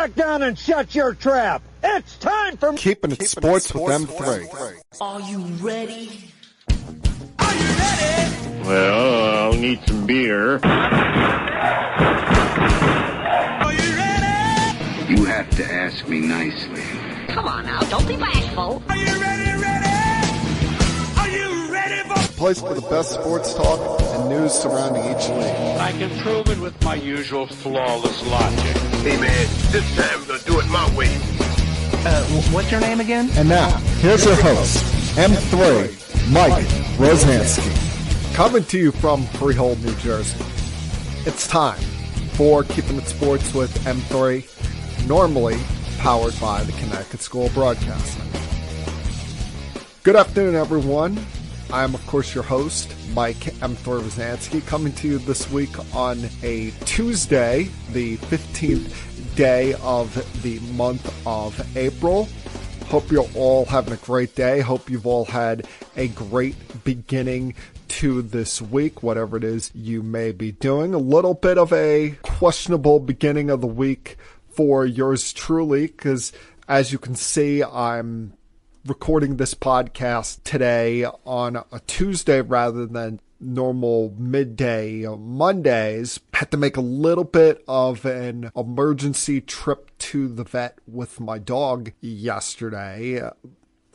back down and shut your trap. It's time for Keeping It Sports with M3. Are you ready? Are you ready? Well, I'll need some beer. Are you ready? You have to ask me nicely. Come on now, don't be bashful. Are you ready? Are you ready for Place for the best sports talk and news surrounding each league. I can prove it with my usual flawless logic. Hey, man, this time we're going to do it my way. What's your name again? And now, here's your host, M3, Mike Rosansky, coming to you from Freehold, New Jersey. It's time for Keeping It Sports with M3, normally powered by the Connecticut School of Broadcasting. Good afternoon, everyone. I am, of course, your host, Mike M3 Rosansky, coming to you this week on a Tuesday, the 15th day of the month of April. Hope you're all having a great day. Hope you've all had a great beginning to this week, whatever it is you may be doing. A little bit of a questionable beginning of the week for yours truly, because as you can see, I'm recording this podcast today on a Tuesday rather than normal midday Mondays. Had to make a little bit of an emergency trip to the vet with my dog yesterday.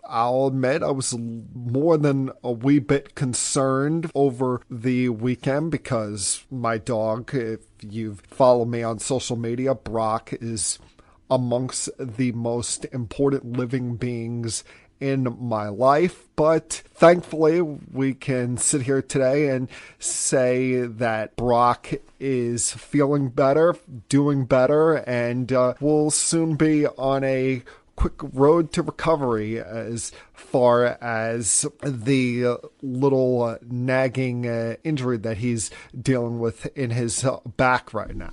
I'll admit I was more than a wee bit concerned over the weekend because my dog, if you follow me on social media, Brock is amongst the most important living beings in my life. But thankfully, we can sit here today and say that Brock is feeling better, doing better, and will soon be on a quick road to recovery as far as the little nagging injury that he's dealing with in his back right now.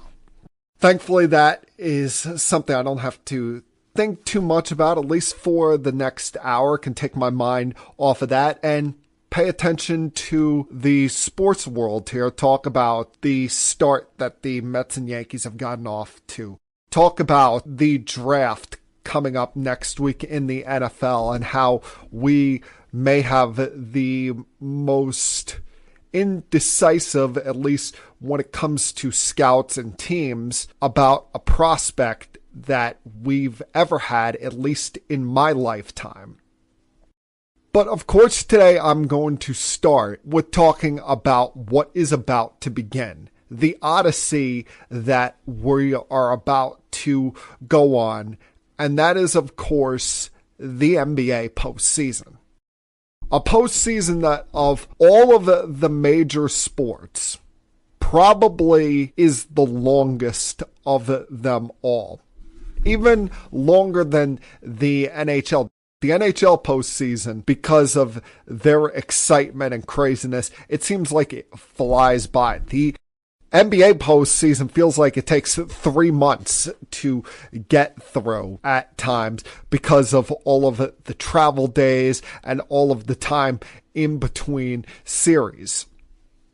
Thankfully, that is something I don't have to think too much about, at least for the next hour. Can take my mind off of that and pay attention to the sports world here. Talk about the start that the Mets and Yankees have gotten off to. Talk about the draft coming up next week in the NFL and how we may have the most indecisive, at least when it comes to scouts and teams, about a prospect that we've ever had, at least in my lifetime. But of course, today I'm going to start with talking about what is about to begin. The odyssey that we are about to go on, and that is, of course, the NBA postseason. A postseason that, of all of the major sports, probably is the longest of them all. Even longer than the NHL. The NHL postseason, because of their excitement and craziness, it seems like it flies by. The NBA postseason feels like it takes 3 months to get through at times because of all of the travel days and all of the time in between series.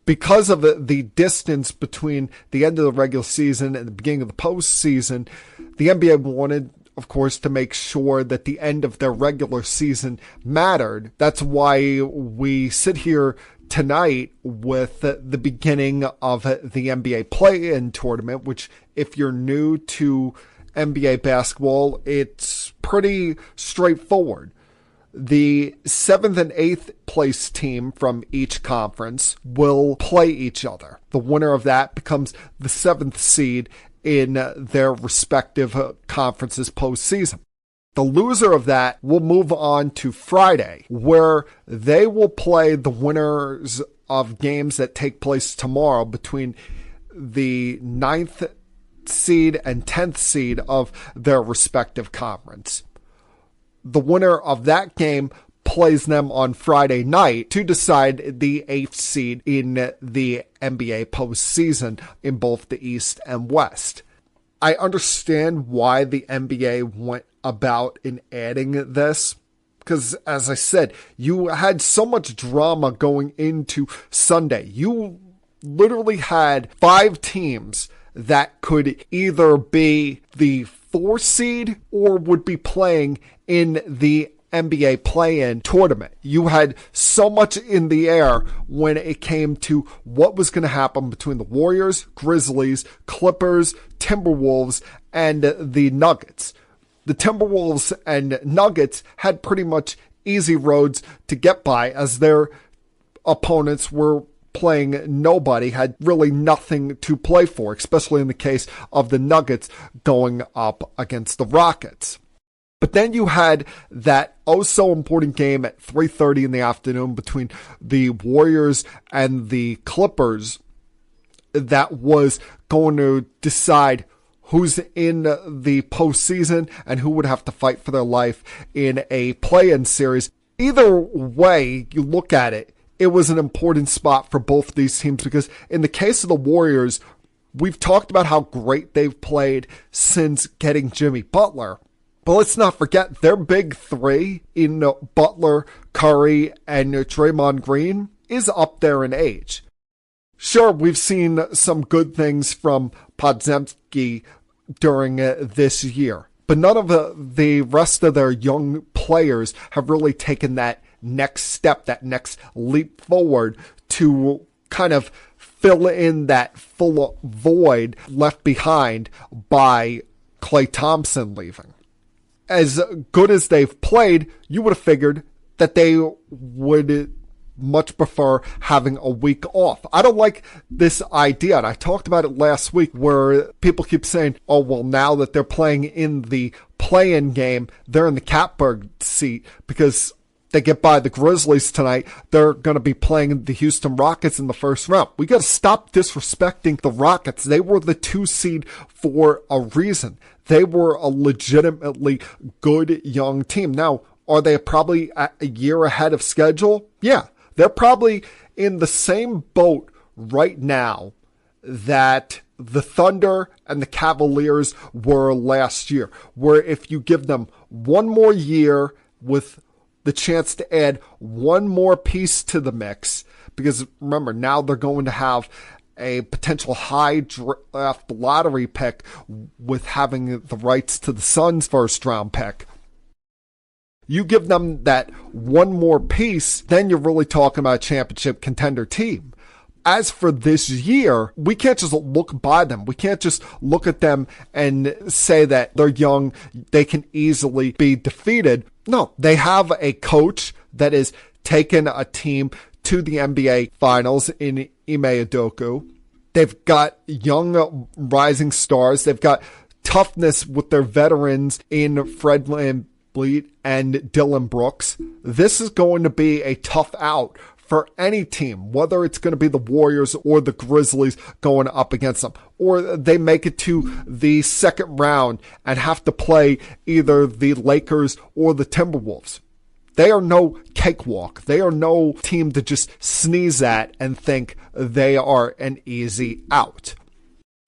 Because of the distance between the end of the regular season and the beginning of the postseason, the NBA wanted, of course, to make sure that the end of their regular season mattered. That's why we sit here tonight with the beginning of the NBA play-in tournament, which, if you're new to NBA basketball, it's pretty straightforward. The 7th and 8th place team from each conference will play each other. The winner of that becomes the 7th seed in their respective conferences postseason. The loser of that will move on to Friday, where they will play the winners of games that take place tomorrow between the 9th seed and 10th seed of their respective conference. The winner of that game plays them on Friday night to decide the 8th seed in the NBA postseason in both the East and West. I understand why the NBA went about in adding this, because, as I said, you had so much drama going into Sunday. You literally had 5 teams that could either be the 4 seed or would be playing in the NBA play-in tournament. You had so much in the air when it came to what was going to happen between the Warriors, Grizzlies, Clippers, Timberwolves, and the Nuggets. The Timberwolves and Nuggets had pretty much easy roads to get by as their opponents were playing nobody, had really nothing to play for, especially in the case of the Nuggets going up against the Rockets. But then you had that oh-so-important game at 3:30 in the afternoon between the Warriors and the Clippers that was going to decide who's in the postseason and who would have to fight for their life in a play-in series. Either way you look at it, it was an important spot for both these teams because in the case of the Warriors, we've talked about how great they've played since getting Jimmy Butler. But let's not forget their big 3 in Butler, Curry, and Draymond Green is up there in age. Sure, we've seen some good things from Podziemski during this year, but none of the rest of their young players have really taken that next step, that next leap forward to kind of fill in that full void left behind by Klay Thompson leaving. As good as they've played, you would have figured that they would much prefer having a week off. I don't like this idea, and I talked about it last week where people keep saying, oh, well, now that they're playing in the play-in game, they're in the catbird seat because they get by the Grizzlies tonight. They're going to be playing the Houston Rockets in the first round. We got to stop disrespecting the Rockets. They were the 2 seed for a reason. They were a legitimately good young team. Now, are they probably a year ahead of schedule? Yeah, they're probably in the same boat right now that the Thunder and the Cavaliers were last year, where if you give them one more year with the chance to add one more piece to the mix, because remember, now they're going to have a potential high draft lottery pick with having the rights to the Suns' first round pick. You give them that one more piece, then you're really talking about a championship contender team. As for this year, we can't just look by them. We can't just look at them and say that they're young, they can easily be defeated. No, they have a coach that has taken a team to the NBA Finals in Ime Udoka. They've got young rising stars. They've got toughness with their veterans in Fred VanVleet and Dillon Brooks. This is going to be a tough out for any team, whether it's going to be the Warriors or the Grizzlies going up against them, or they make it to the second round and have to play either the Lakers or the Timberwolves. They are no cakewalk. They are no team to just sneeze at and think they are an easy out.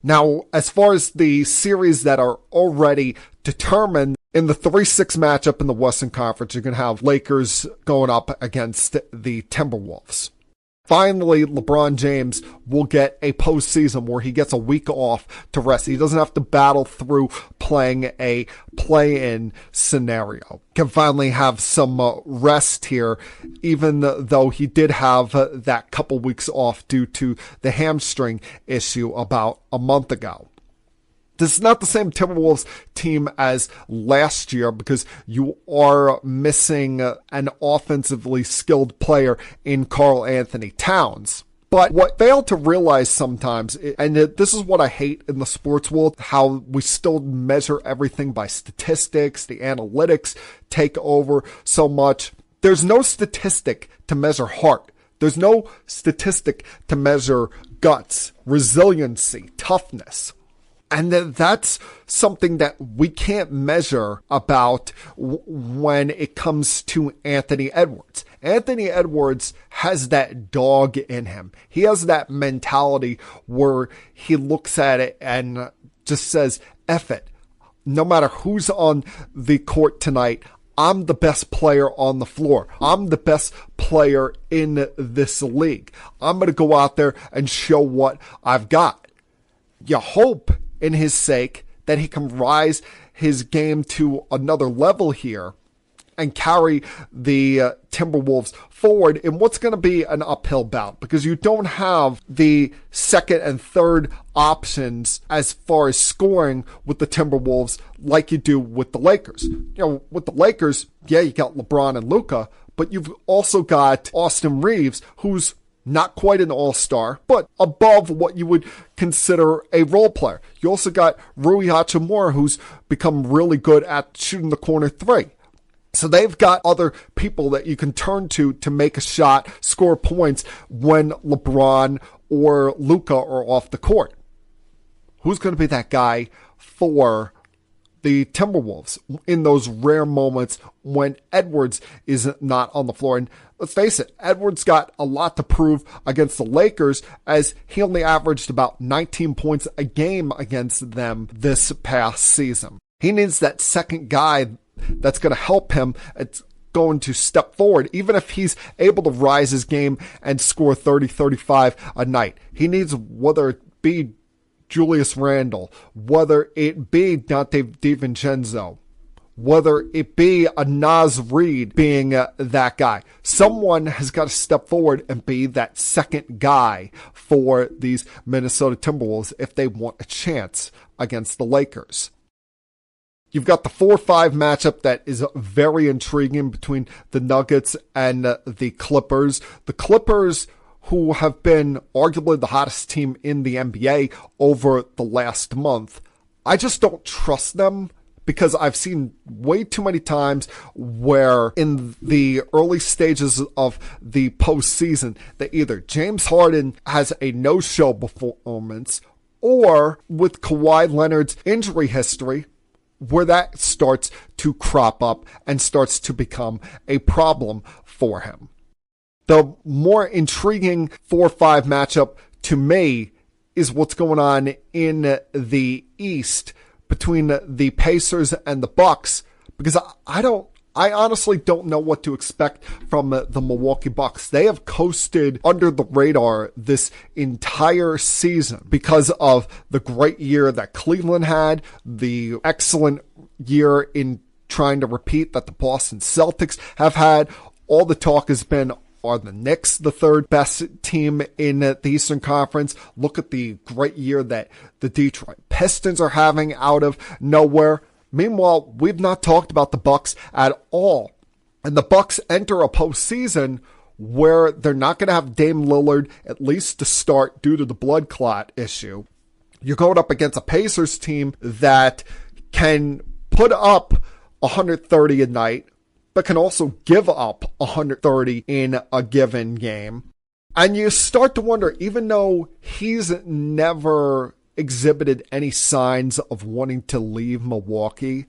Now, as far as the series that are already determined, in the 3-6 matchup in the Western Conference, you're going to have Lakers going up against the Timberwolves. Finally, LeBron James will get a postseason where he gets a week off to rest. He doesn't have to battle through playing a play-in scenario. Can finally have some rest here, even though he did have that couple weeks off due to the hamstring issue about a month ago. This is not the same Timberwolves team as last year because you are missing an offensively skilled player in Karl Anthony Towns. But what I fail to realize sometimes, and this is what I hate in the sports world, how we still measure everything by statistics, the analytics take over so much. There's no statistic to measure heart. There's no statistic to measure guts, resiliency, toughness. And that's something that we can't measure about when it comes to Anthony Edwards. Anthony Edwards has that dog in him. He has that mentality where he looks at it and just says, F it. No matter who's on the court tonight, I'm the best player on the floor. I'm the best player in this league. I'm going to go out there and show what I've got. You hope, in his sake, that he can rise his game to another level here and carry the Timberwolves forward in what's going to be an uphill bout, because you don't have the second and third options as far as scoring with the Timberwolves like you do with the Lakers. With the Lakers, yeah, you got LeBron and Luka, but you've also got Austin Reeves, who's not quite an all-star, but above what you would consider a role player. You also got Rui Hachimura, who's become really good at shooting the corner three. So they've got other people that you can turn to make a shot, score points when LeBron or Luka are off the court. Who's going to be that guy for the Timberwolves in those rare moments when Edwards is not on the floor? And let's face it, Edwards got a lot to prove against the Lakers, as he only averaged about 19 points a game against them this past season. He needs that second guy that's going to help him. It's going to step forward, even if he's able to rise his game and score 30, 35 a night. He needs, whether it be Julius Randle, whether it be Dante DiVincenzo, whether it be a Naz Reid being that guy. Someone has got to step forward and be that second guy for these Minnesota Timberwolves if they want a chance against the Lakers. You've got the 4-5 matchup that is very intriguing between the Nuggets and the Clippers. The Clippers, who have been arguably the hottest team in the NBA over the last month, I just don't trust them, because I've seen way too many times where in the early stages of the postseason that either James Harden has a no-show performance, or with Kawhi Leonard's injury history, where that starts to crop up and starts to become a problem for him. The more intriguing 4-5 matchup to me is what's going on in the East between the Pacers and the Bucks, because I honestly don't know what to expect from the Milwaukee Bucks. They have coasted under the radar this entire season because of the great year that Cleveland had, the excellent year in trying to repeat that the Boston Celtics have had. All the talk has been, are the Knicks the third best team in the Eastern Conference? Look at the great year that the Detroit Pistons are having out of nowhere. Meanwhile, we've not talked about the Bucks at all. And the Bucks enter a postseason where they're not going to have Dame Lillard, at least to start, due to the blood clot issue. You're going up against a Pacers team that can put up 130 a night, but can also give up 130 in a given game. And you start to wonder, even though he's never exhibited any signs of wanting to leave Milwaukee,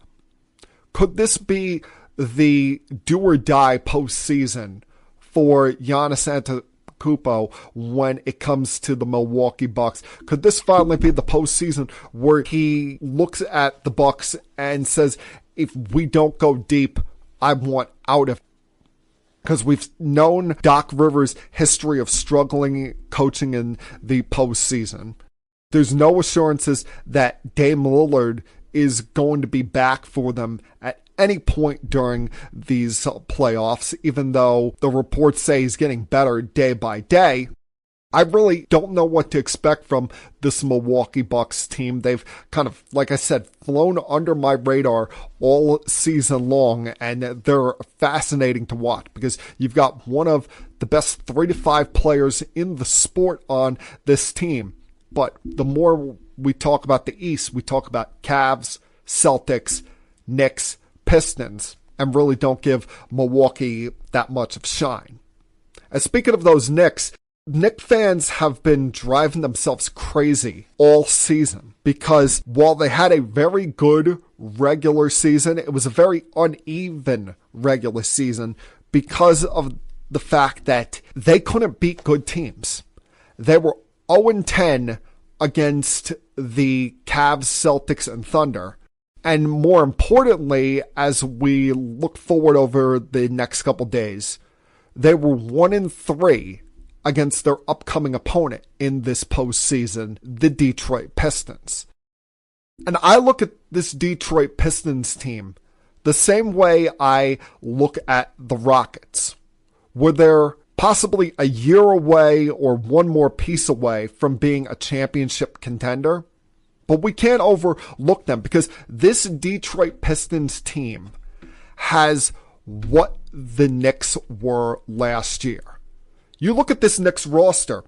could this be the do or die postseason for Giannis Antetokounmpo when it comes to the Milwaukee Bucks? Could this finally be the postseason where he looks at the Bucks and says, if we don't go deep, I want out of? Because we've known Doc Rivers' history of struggling coaching in the postseason. There's no assurances that Dame Lillard is going to be back for them at any point during these playoffs, even though the reports say he's getting better day by day. I really don't know what to expect from this Milwaukee Bucks team. They've kind of, like I said, flown under my radar all season long, and they're fascinating to watch because you've got one of the best 3 to 5 players in the sport on this team. But the more we talk about the East, we talk about Cavs, Celtics, Knicks, Pistons, and really don't give Milwaukee that much of shine. And speaking of those Knicks fans have been driving themselves crazy all season because while they had a very good regular season, it was a very uneven regular season because of the fact that they couldn't beat good teams. They were 0-10 against the Cavs, Celtics, and Thunder. And more importantly, as we look forward over the next couple days, they were 1-3 against their upcoming opponent in this postseason, the Detroit Pistons. And I look at this Detroit Pistons team the same way I look at the Rockets, where they're possibly a year away or one more piece away from being a championship contender. But we can't overlook them because this Detroit Pistons team has what the Knicks were last year. You look at this Knicks roster.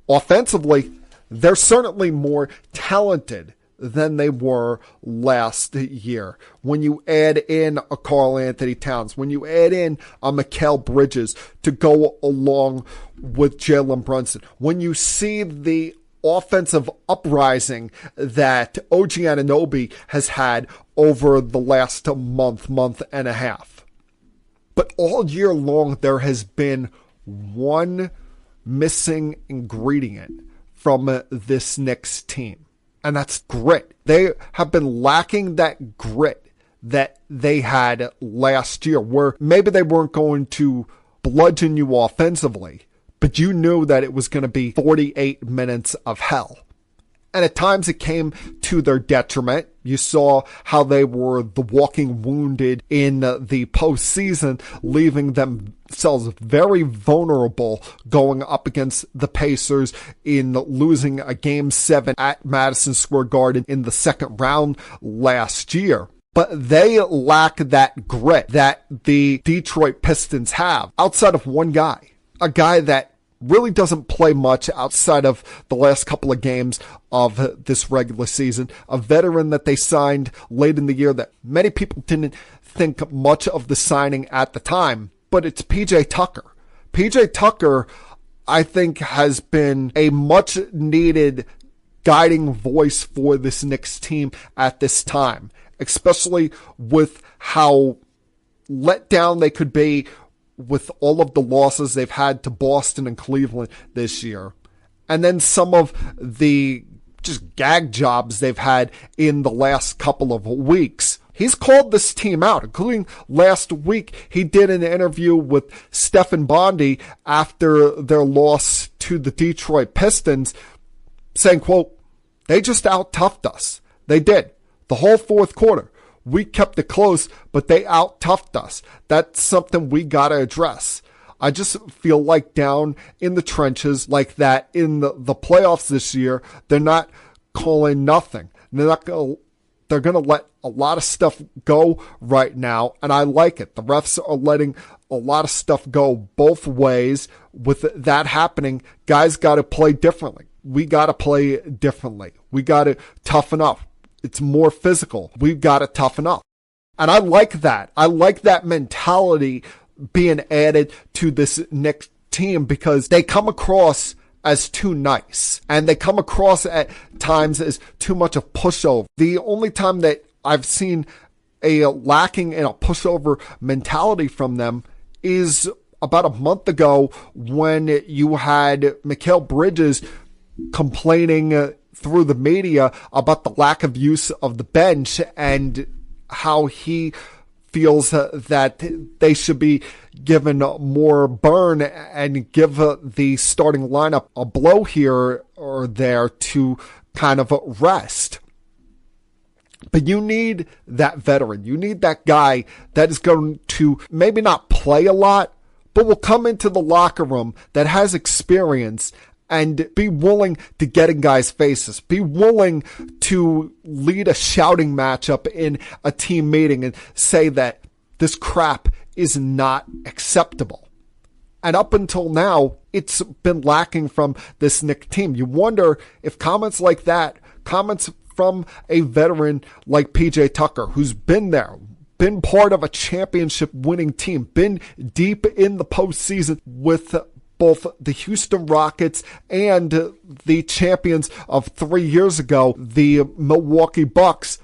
Offensively, they're certainly more talented than they were last year. When you add in a Karl Anthony Towns, when you add in a Mikal Bridges to go along with Jalen Brunson, when you see the offensive uprising that OG Anunoby has had over the last month and a half. But all year long, there has been one missing ingredient from this Knicks team, and that's grit. They have been lacking that grit that they had last year, where maybe they weren't going to bludgeon you offensively, but you knew that it was going to be 48 minutes of hell. And at times it came to their detriment. You saw how they were the walking wounded in the postseason, leaving themselves very vulnerable going up against the Pacers in losing a Game 7 at Madison Square Garden in the second round last year. But they lack that grit that the Detroit Pistons have outside of one guy, a guy that really doesn't play much outside of the last couple of games of this regular season. A veteran that they signed late in the year that many people didn't think much of the signing at the time, but it's PJ Tucker. PJ Tucker, I think, has been a much needed guiding voice for this Knicks team at this time, especially with how let down they could be with all of the losses they've had to Boston and Cleveland this year. And then some of the just gag jobs they've had in the last couple of weeks. He's called this team out, including last week. He did an interview with Stephen Bondy after their loss to the Detroit Pistons, saying, quote, "They just out-toughed us." They did. The whole fourth quarter. We kept it close, but they out-toughed us. That's something we got to address. I just feel like down in the trenches like that in the playoffs this year, they're not calling nothing. They're going to let a lot of stuff go right now, and I like it. The refs are letting a lot of stuff go both ways. With that happening, guys got to play differently. We got to play differently. We got to toughen up. It's more physical. We've got to toughen up. And I like that. I like that mentality being added to this Knicks team because they come across as too nice. And they come across at times as too much of pushover. The only time that I've seen a lacking in a pushover mentality from them is about a month ago when you had Mikal Bridges complaining through the media about the lack of use of the bench and how he feels that they should be given more burn and give the starting lineup a blow here or there to kind of rest. But you need that veteran. You need that guy that is going to maybe not play a lot, but will come into the locker room that has experience and be willing to get in guys' faces. Be willing to lead a shouting matchup in a team meeting and say that this crap is not acceptable. And up until now, it's been lacking from this Knicks team. You wonder if comments like that, comments from a veteran like PJ Tucker, who's been there, been part of a championship winning team, been deep in the postseason with both the Houston Rockets and the champions of 3 years ago, the Milwaukee Bucks.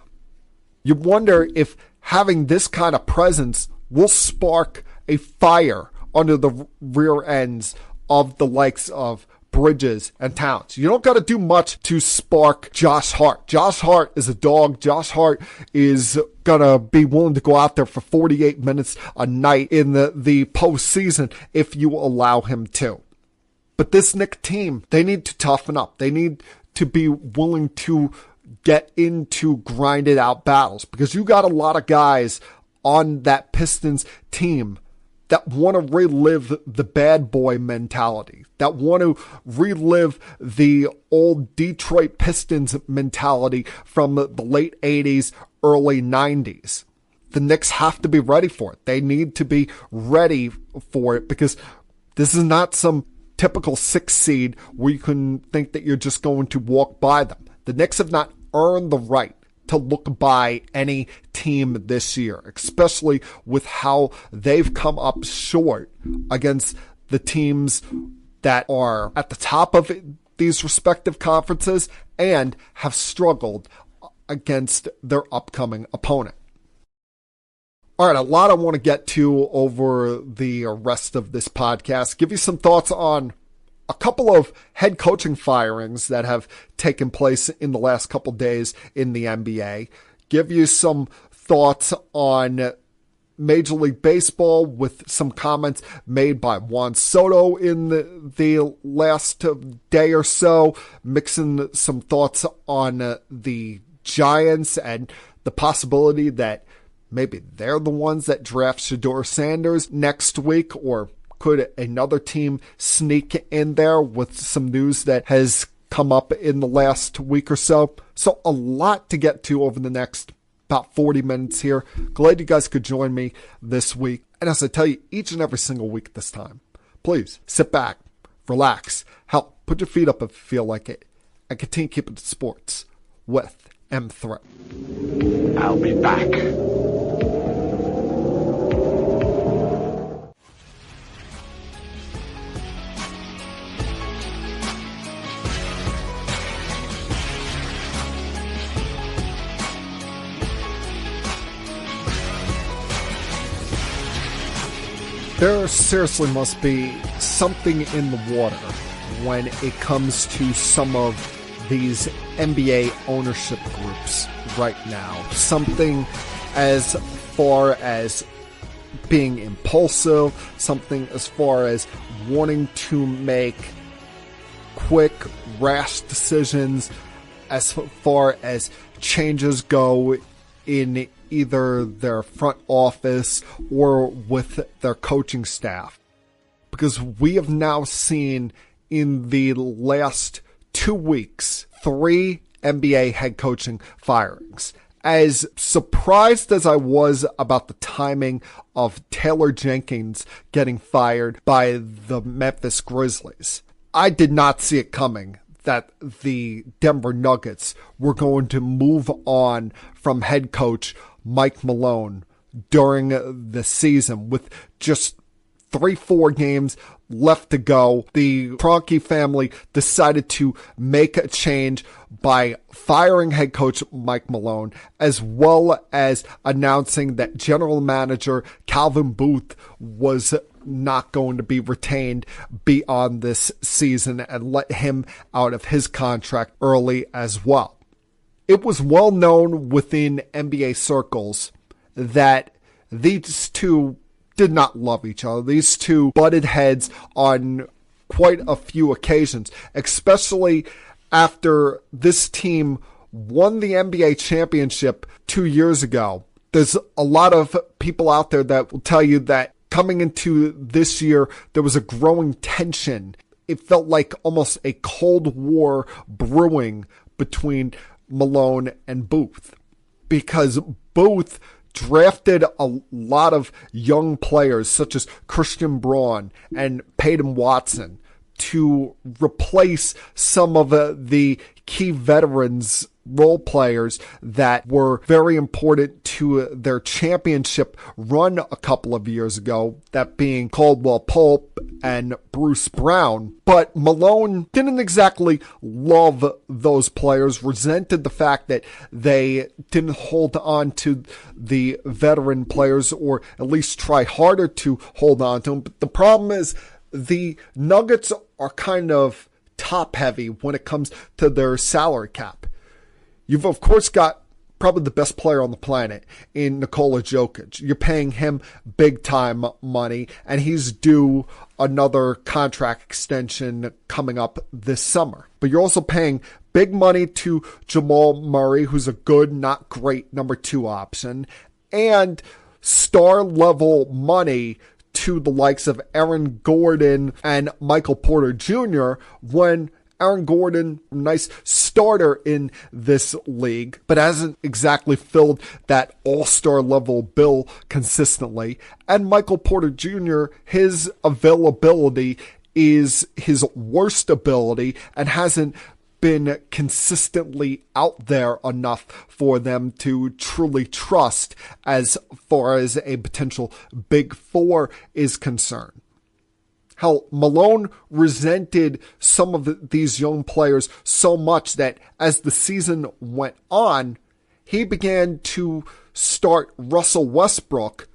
You wonder if having this kind of presence will spark a fire under the rear ends of the likes of Bridges and Towns. You don't got to do much to spark Josh Hart. Josh Hart is a dog. Josh Hart is going to be willing to go out there for 48 minutes a night in the postseason if you allow him to. But this Knicks team, they need to toughen up. They need to be willing to get into grinded out battles, because you got a lot of guys on that Pistons team that want to relive the bad boy mentality, that want to relive the old Detroit Pistons mentality from the late 80s, early 90s. The Knicks have to be ready for it. They need to be ready for it, because this is not some typical 6 seed where you can think that you're just going to walk by them. The Knicks have not earned the right to look by any team this year, especially with how they've come up short against the teams that are at the top of these respective conferences and have struggled against their upcoming opponent. All right, a lot I want to get to over the rest of this podcast. Give you some thoughts on a couple of head coaching firings that have taken place in the last couple days in the NBA. Give you some thoughts on Major League Baseball with some comments made by Juan Soto in the last day or so. Mixing some thoughts on the Giants and the possibility that maybe they're the ones that draft Shedeur Sanders next week, or could another team sneak in there with some news that has come up in the last week or so? So a lot to get to over the next about 40 minutes here. Glad you guys could join me this week. And as I tell you each and every single week this time, please sit back, relax, hell, put your feet up if you feel like it, and continue keeping it sports with M3. I'll be back. There seriously must be something in the water when it comes to some of these NBA ownership groups right now. Something as far as being impulsive, something as far as wanting to make quick, rash decisions, as far as changes go in either their front office or with their coaching staff. Because we have now seen in the last 2 weeks, 3 NBA head coaching firings. As surprised as I was about the timing of Taylor Jenkins getting fired by the Memphis Grizzlies, I did not see it coming that the Denver Nuggets were going to move on from head coach Mike Malone during the season with just 3-4 games left to go. The Kroenke family decided to make a change by firing head coach Mike Malone, as well as announcing that general manager Calvin Booth was not going to be retained beyond this season and let him out of his contract early as well. It was well known within NBA circles that these two did not love each other. These two butted heads on quite a few occasions, especially after this team won the NBA championship 2 years ago. There's a lot of people out there that will tell you that coming into this year, there was a growing tension. It felt like almost a Cold War brewing between Malone and Booth, because Booth drafted a lot of young players such as Christian Braun and Peyton Watson to replace some of the key veterans role players that were very important to their championship run a couple of years ago, that being Caldwell Pope and Bruce Brown. But Malone didn't exactly love those players, resented the fact that they didn't hold on to the veteran players, or at least try harder to hold on to them. But the problem is the Nuggets are kind of top heavy when it comes to their salary cap. You've, of course, got probably the best player on the planet in Nikola Jokic. You're paying him big-time money, and he's due another contract extension coming up this summer. But you're also paying big money to Jamal Murray, who's a good, not great number 2 option, and star-level money to the likes of Aaron Gordon and Michael Porter Jr. when Aaron Gordon, nice starter in this league, but hasn't exactly filled that all-star level bill consistently. And Michael Porter Jr., his availability is his worst ability and hasn't been consistently out there enough for them to truly trust as far as a potential Big Four is concerned. Hell, Malone resented some of these young players so much that as the season went on, he began to start Russell Westbrook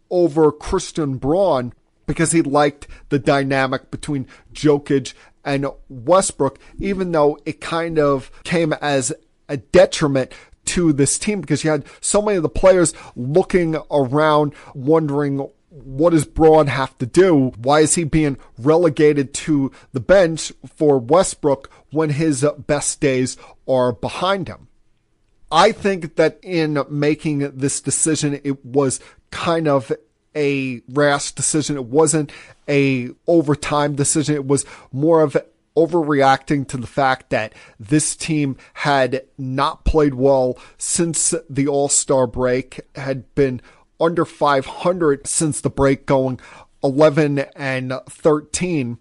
over Christian Braun because he liked the dynamic between Jokic and Westbrook, even though it kind of came as a detriment to this team because you had so many of the players looking around wondering, what does Braun have to do? Why is he being relegated to the bench for Westbrook when his best days are behind him? I think that in making this decision, it was kind of a rash decision. It wasn't a overtime decision. It was more of overreacting to the fact that this team had not played well since the All-Star break, had been under 500 since the break, going 11-13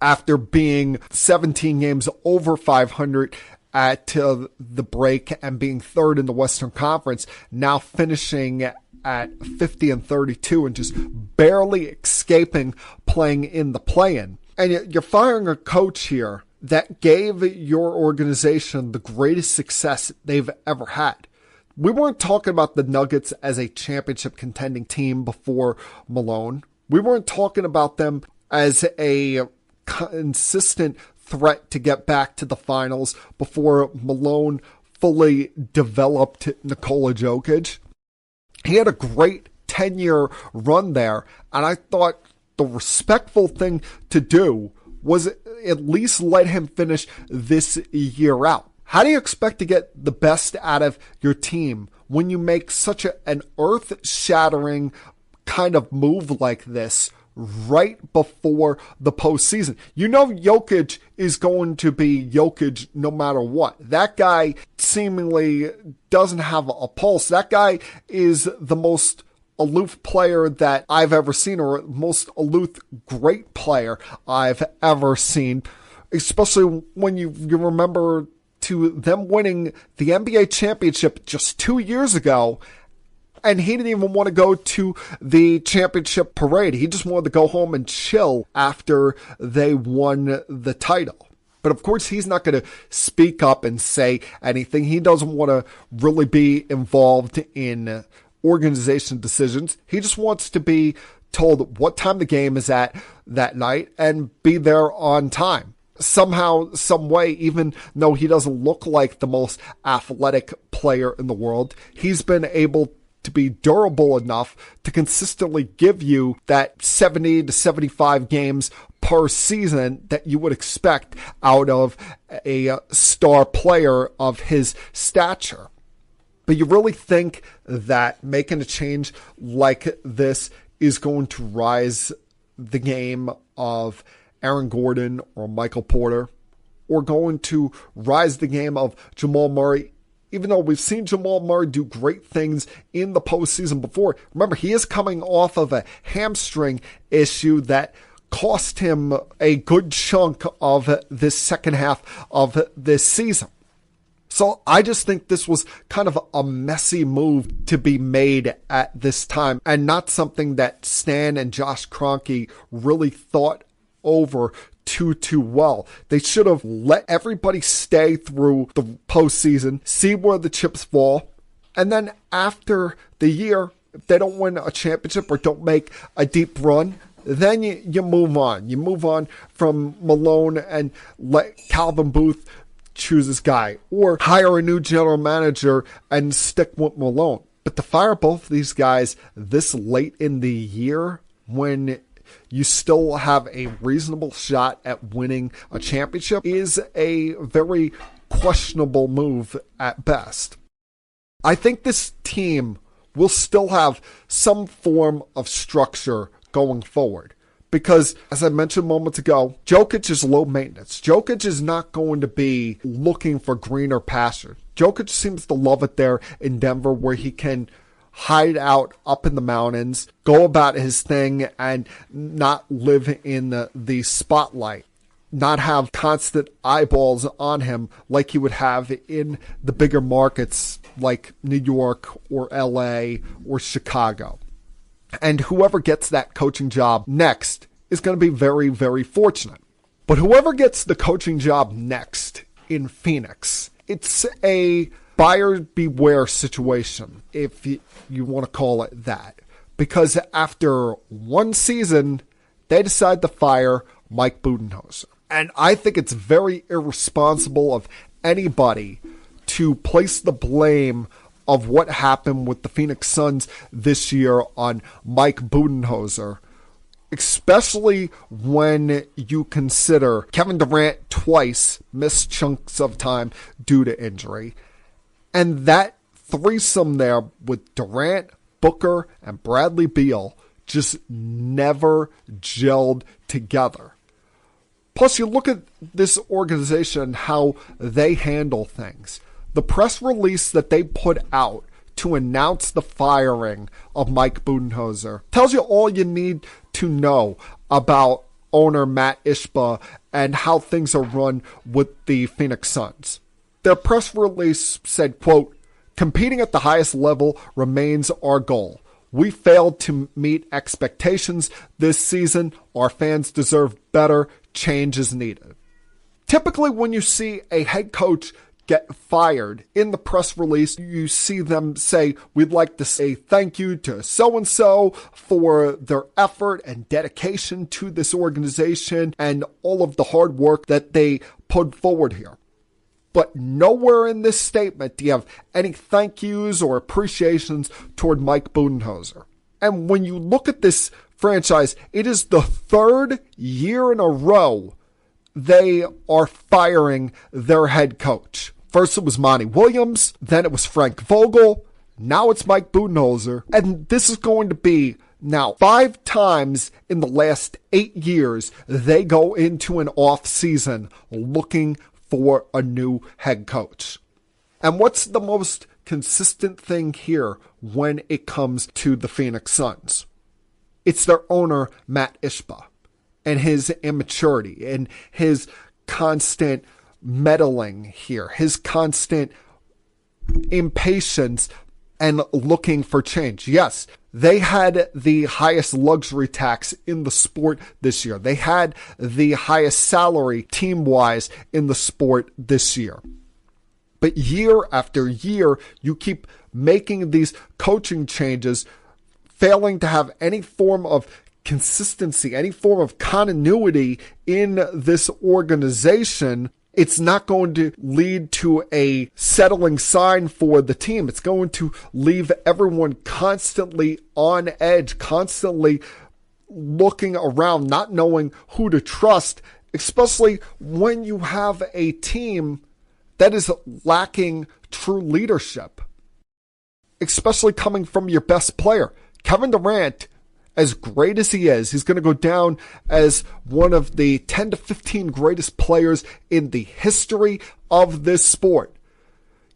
after being 17 games over 500 at the break and being third in the Western Conference, now finishing at 50-32 and just barely escaping playing in the play-in. And you're firing a coach here that gave your organization the greatest success they've ever had. We weren't talking about the Nuggets as a championship contending team before Malone. We weren't talking about them as a consistent threat to get back to the finals before Malone fully developed Nikola Jokic. He had a great 10-year run there, and I thought the respectful thing to do was at least let him finish this year out. How do you expect to get the best out of your team when you make such an earth-shattering kind of move like this right before the postseason? You know Jokic is going to be Jokic no matter what. That guy seemingly doesn't have a pulse. That guy is the most aloof player that I've ever seen, or most aloof great player I've ever seen, especially when you remember to them winning the NBA championship just 2 years ago, and he didn't even want to go to the championship parade. He just wanted to go home and chill after they won the title. But of course, he's not going to speak up and say anything. He doesn't want to really be involved in organization decisions. He just wants to be told what time the game is at that night and be there on time. Somehow, some way, even though he doesn't look like the most athletic player in the world, he's been able to be durable enough to consistently give you that 70 to 75 games per season that you would expect out of a star player of his stature. But you really think that making a change like this is going to rise the game of Aaron Gordon or Michael Porter, or going to rise the game of Jamal Murray, even though we've seen Jamal Murray do great things in the postseason before? Remember, he is coming off of a hamstring issue that cost him a good chunk of this second half of this season. So I just think this was kind of a messy move to be made at this time, and not something that Stan and Josh Kroenke really thought over too well. They should have let everybody stay through the postseason, see where the chips fall, and then after the year, if they don't win a championship or don't make a deep run, then you move on. You move on from Malone and let Calvin Booth choose his guy, or hire a new general manager and stick with Malone. But to fire both these guys this late in the year, when you still have a reasonable shot at winning a championship, is a very questionable move at best. I think this team will still have some form of structure going forward. Because, as I mentioned moments ago, Jokic is low maintenance. Jokic is not going to be looking for greener pastures. Jokic seems to love it there in Denver, where he can hide out up in the mountains, go about his thing, and not live in the spotlight. Not have constant eyeballs on him like he would have in the bigger markets like New York or LA or Chicago. And whoever gets that coaching job next is going to be very, very fortunate. But whoever gets the coaching job next in Phoenix, it's a buyer beware situation, if you want to call it that. Because after one season, they decide to fire Mike Budenholzer. And I think it's very irresponsible of anybody to place the blame of what happened with the Phoenix Suns this year on Mike Budenholzer, especially when you consider Kevin Durant twice missed chunks of time due to injury. And that threesome there with Durant, Booker, and Bradley Beal just never gelled together. Plus, you look at this organization and how they handle things. The press release that they put out to announce the firing of Mike Budenholzer tells you all you need to know about owner Matt Ishbia and how things are run with the Phoenix Suns. Their press release said, quote, "Competing at the highest level remains our goal. We failed to meet expectations this season. Our fans deserve better. Change is needed." Typically, when you see a head coach get fired in the press release, you see them say, "We'd like to say thank you to so-and-so for their effort and dedication to this organization and all of the hard work that they put forward here." But nowhere in this statement do you have any thank yous or appreciations toward Mike Budenholzer. And when you look at this franchise, it is the third year in a row they are firing their head coach. First it was Monty Williams, then it was Frank Vogel, now it's Mike Budenholzer. And this is going to be now 5 times in the last 8 years they go into an off season looking for a new head coach. And what's the most consistent thing here when it comes to the Phoenix Suns? It's their owner, Matt Ishbia, and his immaturity and his constant meddling here, his constant impatience and looking for change. Yes, they had the highest luxury tax in the sport this year. They had the highest salary team-wise in the sport this year. But year after year, you keep making these coaching changes, failing to have any form of consistency, any form of continuity in this organization. It's not going to lead to a settling sign for the team. It's going to leave everyone constantly on edge, constantly looking around, not knowing who to trust, especially when you have a team that is lacking true leadership, especially coming from your best player. Kevin Durant, as great as he is, he's going to go down as one of the 10 to 15 greatest players in the history of this sport.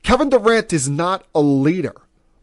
Kevin Durant is not a leader.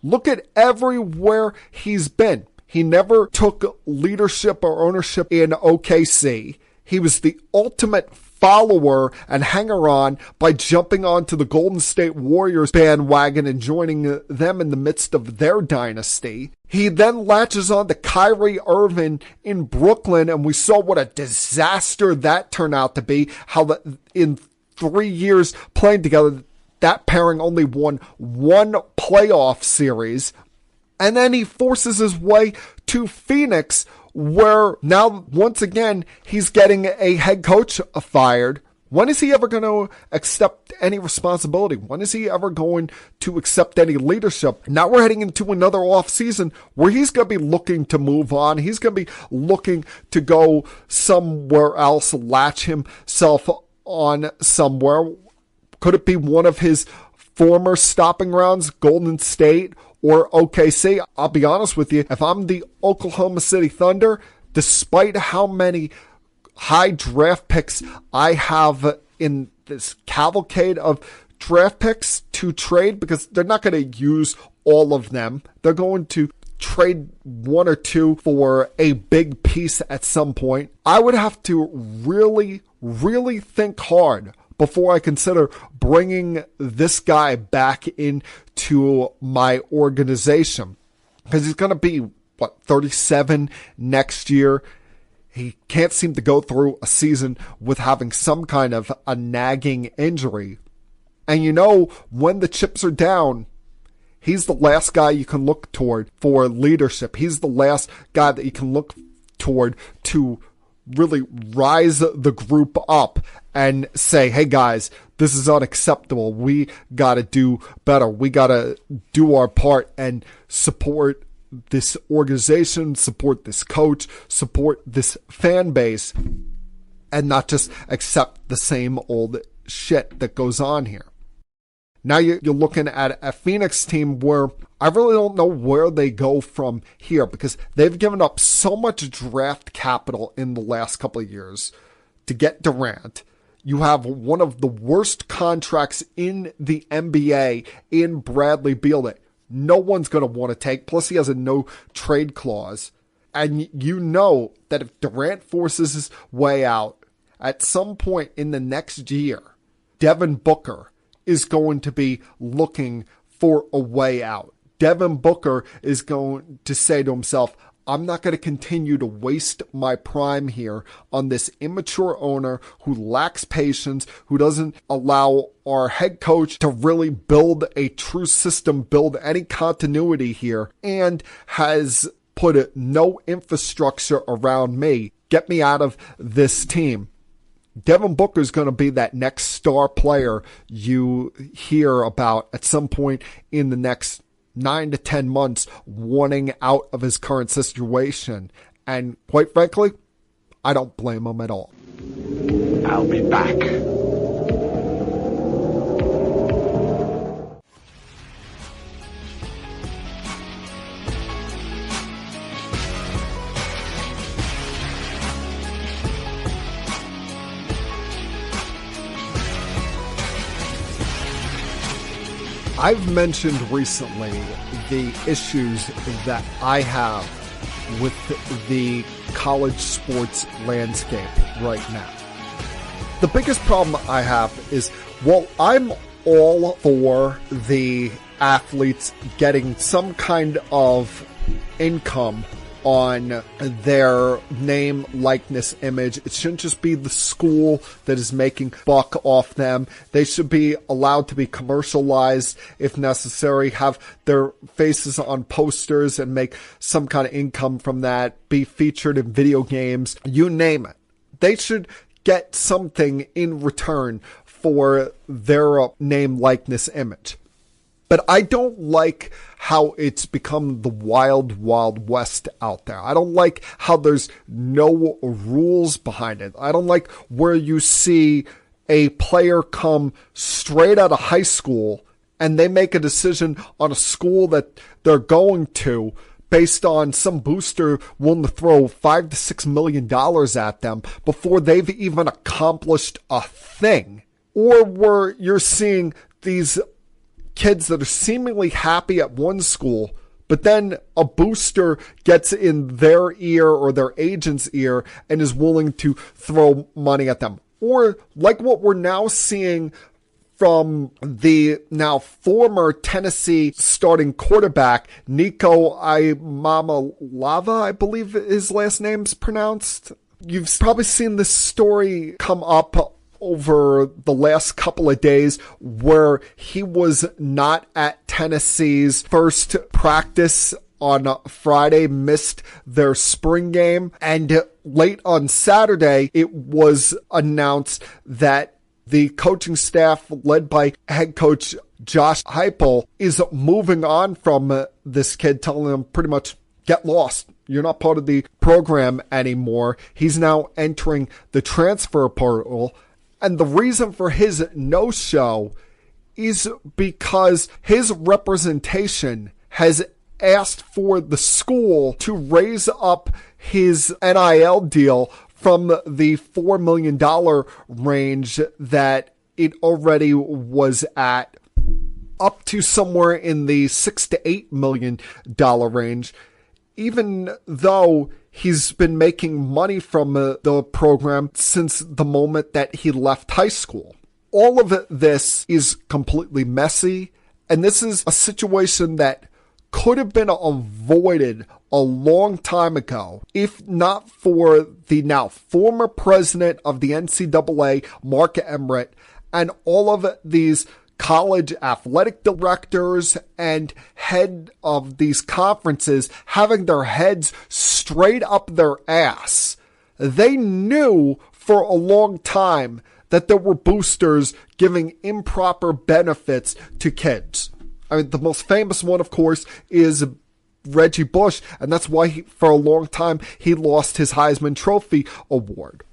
Look at everywhere he's been. He never took leadership or ownership in OKC. He was the ultimate follower and hanger-on by jumping onto the Golden State Warriors bandwagon and joining them in the midst of their dynasty. He then latches on to Kyrie Irving in Brooklyn, and we saw what a disaster that turned out to be, how in 3 years playing together, that pairing only won one playoff series. And then he forces his way to Phoenix, where now, once again, he's getting a head coach fired. When is he ever going to accept any responsibility? When is he ever going to accept any leadership? Now we're heading into another offseason where he's going to be looking to move on. He's going to be looking to go somewhere else, latch himself on somewhere. Could it be one of his former stopping grounds, Golden State or OKC? I'll be honest with you, if I'm the Oklahoma City Thunder, despite how many high draft picks I have in this cavalcade of draft picks to trade, because they're not going to use all of them. They're going to trade one or two for a big piece at some point. I would have to really, really think hard before I consider bringing this guy back into my organization, because he's going to be, 37 next year. He can't seem to go through a season with having some kind of a nagging injury. And when the chips are down, he's the last guy you can look toward for leadership. He's the last guy that you can look toward to really rise the group up and say, hey guys, this is unacceptable. We got to do better. We got to do our part and support this organization, support this coach, support this fan base, and not just accept the same old shit that goes on here. Now you're looking at a Phoenix team where I really don't know where they go from here, because they've given up so much draft capital in the last couple of years to get Durant. You have one of the worst contracts in the NBA in Bradley Beal that no one's going to want to take. Plus, he has a no trade clause. And you know that if Durant forces his way out, at some point in the next year, Devin Booker is going to be looking for a way out. Devin Booker is going to say to himself, I'm not going to continue to waste my prime here on this immature owner who lacks patience, who doesn't allow our head coach to really build a true system, build any continuity here, and has put no infrastructure around me. Get me out of this team. Devin Booker is going to be that next star player you hear about at some point in the next 9 to 10 months, wanting out of his current situation. And quite frankly, I don't blame him at all. I'll be back. I've mentioned recently the issues that I have with the college sports landscape right now. The biggest problem I have is, while I'm all for the athletes getting some kind of income on their name, likeness, image, it shouldn't just be the school that is making buck off them. They should be allowed to be commercialized if necessary, have their faces on posters and make some kind of income from that, be featured in video games, you name it. They should get something in return for their name, likeness, image. But I don't like how it's become the wild, wild west out there. I don't like how there's no rules behind it. I don't like where you see a player come straight out of high school and they make a decision on a school that they're going to based on some booster willing to throw $5 to $6 million at them before they've even accomplished a thing. Or where you're seeing these kids that are seemingly happy at one school, but then a booster gets in their ear or their agent's ear and is willing to throw money at them. Or like what we're now seeing from the now former Tennessee starting quarterback, Nico Iamaleava, I believe his last name's pronounced. You've probably seen this story come up over the last couple of days where he was not at Tennessee's first practice on Friday, missed their spring game, and late on Saturday, it was announced that the coaching staff led by head coach Josh Heupel is moving on from this kid, telling him pretty much, get lost. You're not part of the program anymore. He's now entering the transfer portal. And the reason for his no-show is because his representation has asked for the school to raise up his NIL deal from the $4 million range that it already was at up to somewhere in the $6 to $8 million range, even though he's been making money from the program since the moment that he left high school. All of this is completely messy, and this is a situation that could have been avoided a long time ago, if not for the now former president of the NCAA, Mark Emmert, and all of these college athletic directors and head of these conferences having their heads straight up their ass. They knew for a long time that there were boosters giving improper benefits to kids. I mean, the most famous one, of course, is Reggie Bush, and that's why for a long time he lost his Heisman Trophy award.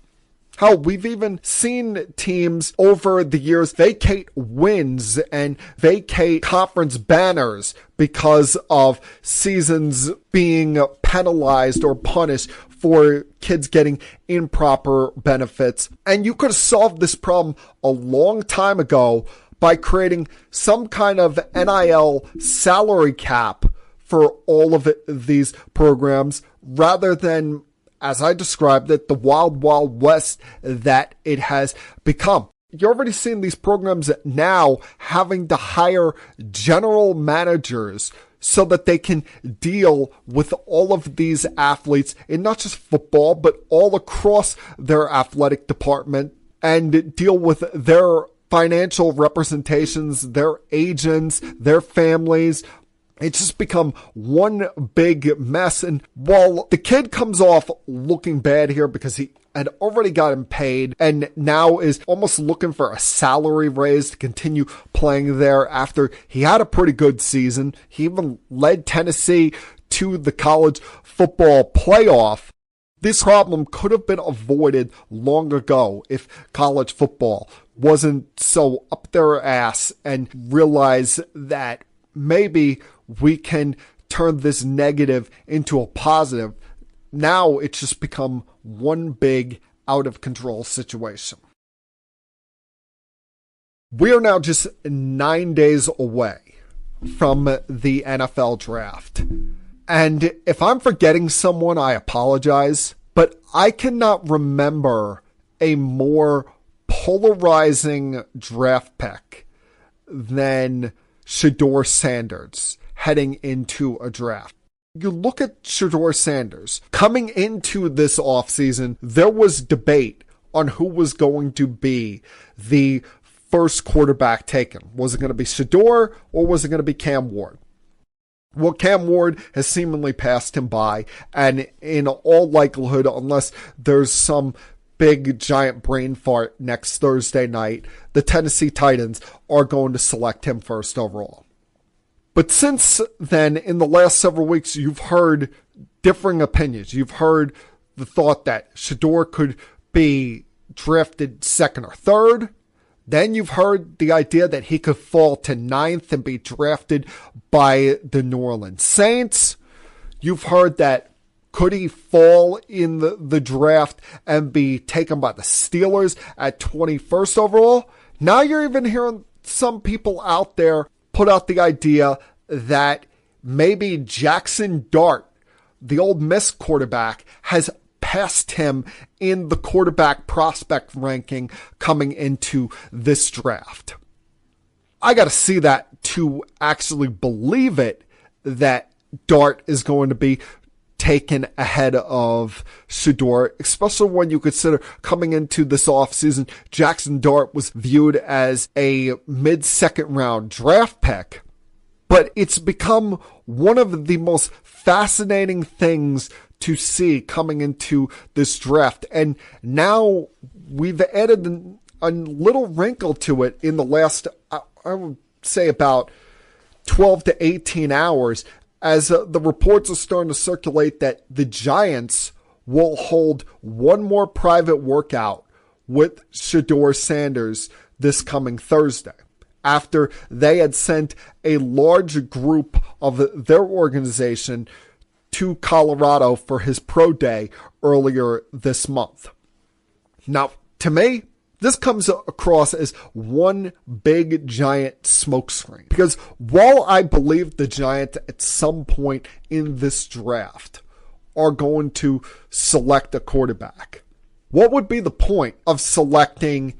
Hell, we've even seen teams over the years vacate wins and vacate conference banners because of seasons being penalized or punished for kids getting improper benefits. And you could have solved this problem a long time ago by creating some kind of NIL salary cap for all of these programs, rather than, as I described it, the wild, wild west that it has become. You're already seeing these programs now having to hire general managers so that they can deal with all of these athletes in not just football, but all across their athletic department, and deal with their financial representations, their agents, their families. It's just become one big mess. And while the kid comes off looking bad here because he had already gotten paid and now is almost looking for a salary raise to continue playing there after he had a pretty good season. He even led Tennessee to the college football playoff. This problem could have been avoided long ago if college football wasn't so up their ass and realize that maybe we can turn this negative into a positive. Now it's just become one big out of control situation. We are now just 9 days away from the NFL draft. And if I'm forgetting someone, I apologize, but I cannot remember a more polarizing draft pick than Shedeur Sanders heading into a draft. You look at Shedeur Sanders. Coming into this offseason, there was debate on who was going to be the first quarterback taken. Was it going to be Shedeur or was it going to be Cam Ward? Well, Cam Ward has seemingly passed him by, and in all likelihood, unless there's some big giant brain fart next Thursday night, the Tennessee Titans are going to select him first overall. But since then, in the last several weeks, you've heard differing opinions. You've heard the thought that Shedeur could be drafted second or third. Then you've heard the idea that he could fall to 9th and be drafted by the New Orleans Saints. You've heard that could he fall in the draft and be taken by the Steelers at 21st overall? Now you're even hearing some people out there put out the idea that maybe Jackson Dart, the Ole Miss quarterback, has passed him in the quarterback prospect ranking coming into this draft. I got to see that to actually believe it, that Dart is going to be taken ahead of Shedeur, especially when you consider coming into this offseason, Jackson Dart was viewed as a mid-second round draft pick. But it's become one of the most fascinating things to see coming into this draft. And now we've added a little wrinkle to it in the last, I would say, about 12 to 18 hours, as the reports are starting to circulate that the Giants will hold one more private workout with Shedeur Sanders this coming Thursday, after they had sent a large group of their organization to Colorado for his pro day earlier this month. Now, to me, this comes across as one big giant smokescreen, because while I believe the Giants at some point in this draft are going to select a quarterback, what would be the point of selecting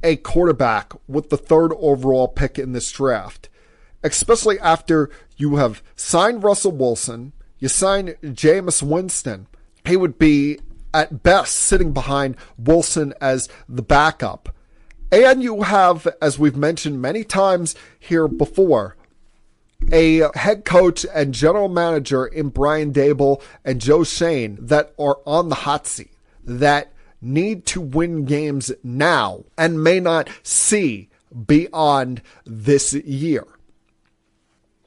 a quarterback with the 3rd overall pick in this draft, especially after you have signed Russell Wilson, you signed Jameis Winston? He would be at best sitting behind Wilson as the backup. And you have, as we've mentioned many times here before, a head coach and general manager in Brian Daboll and Joe Schoen that are on the hot seat, that need to win games now and may not see beyond this year.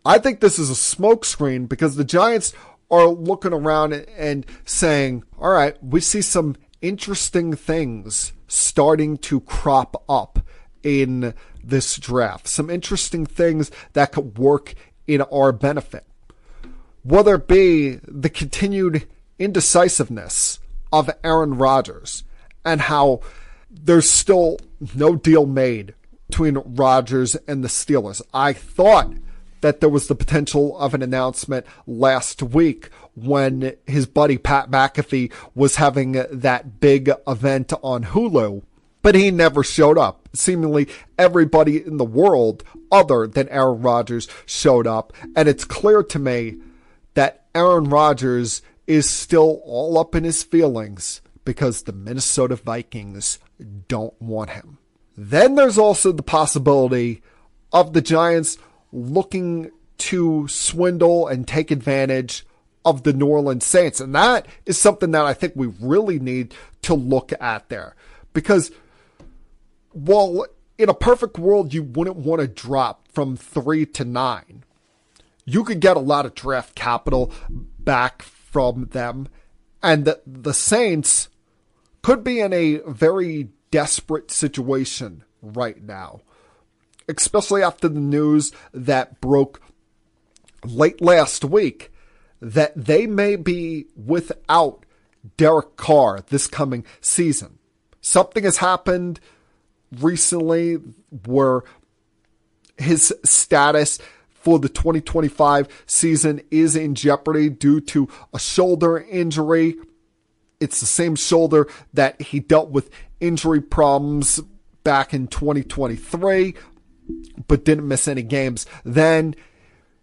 I think this is a smokescreen because the Giants are looking around and saying, all right, we see some interesting things starting to crop up in this draft. Some interesting things that could work in our benefit. Whether it be the continued indecisiveness of Aaron Rodgers and how there's still no deal made between Rodgers and the Steelers. I thought that there was the potential of an announcement last week when his buddy Pat McAfee was having that big event on Hulu, but he never showed up. Seemingly everybody in the world other than Aaron Rodgers showed up, and it's clear to me that Aaron Rodgers is still all up in his feelings because the Minnesota Vikings don't want him. Then there's also the possibility of the Giants looking to swindle and take advantage of the New Orleans Saints. And that is something that I think we really need to look at there. Because while in a perfect world you wouldn't want to drop from 3 to 9, you could get a lot of draft capital back from them. And the Saints could be in a very desperate situation right now, especially after the news that broke late last week that they may be without Derek Carr this coming season. Something has happened recently where his status for the 2025 season is in jeopardy due to a shoulder injury. It's the same shoulder that he dealt with injury problems back in 2023, but didn't miss any games then.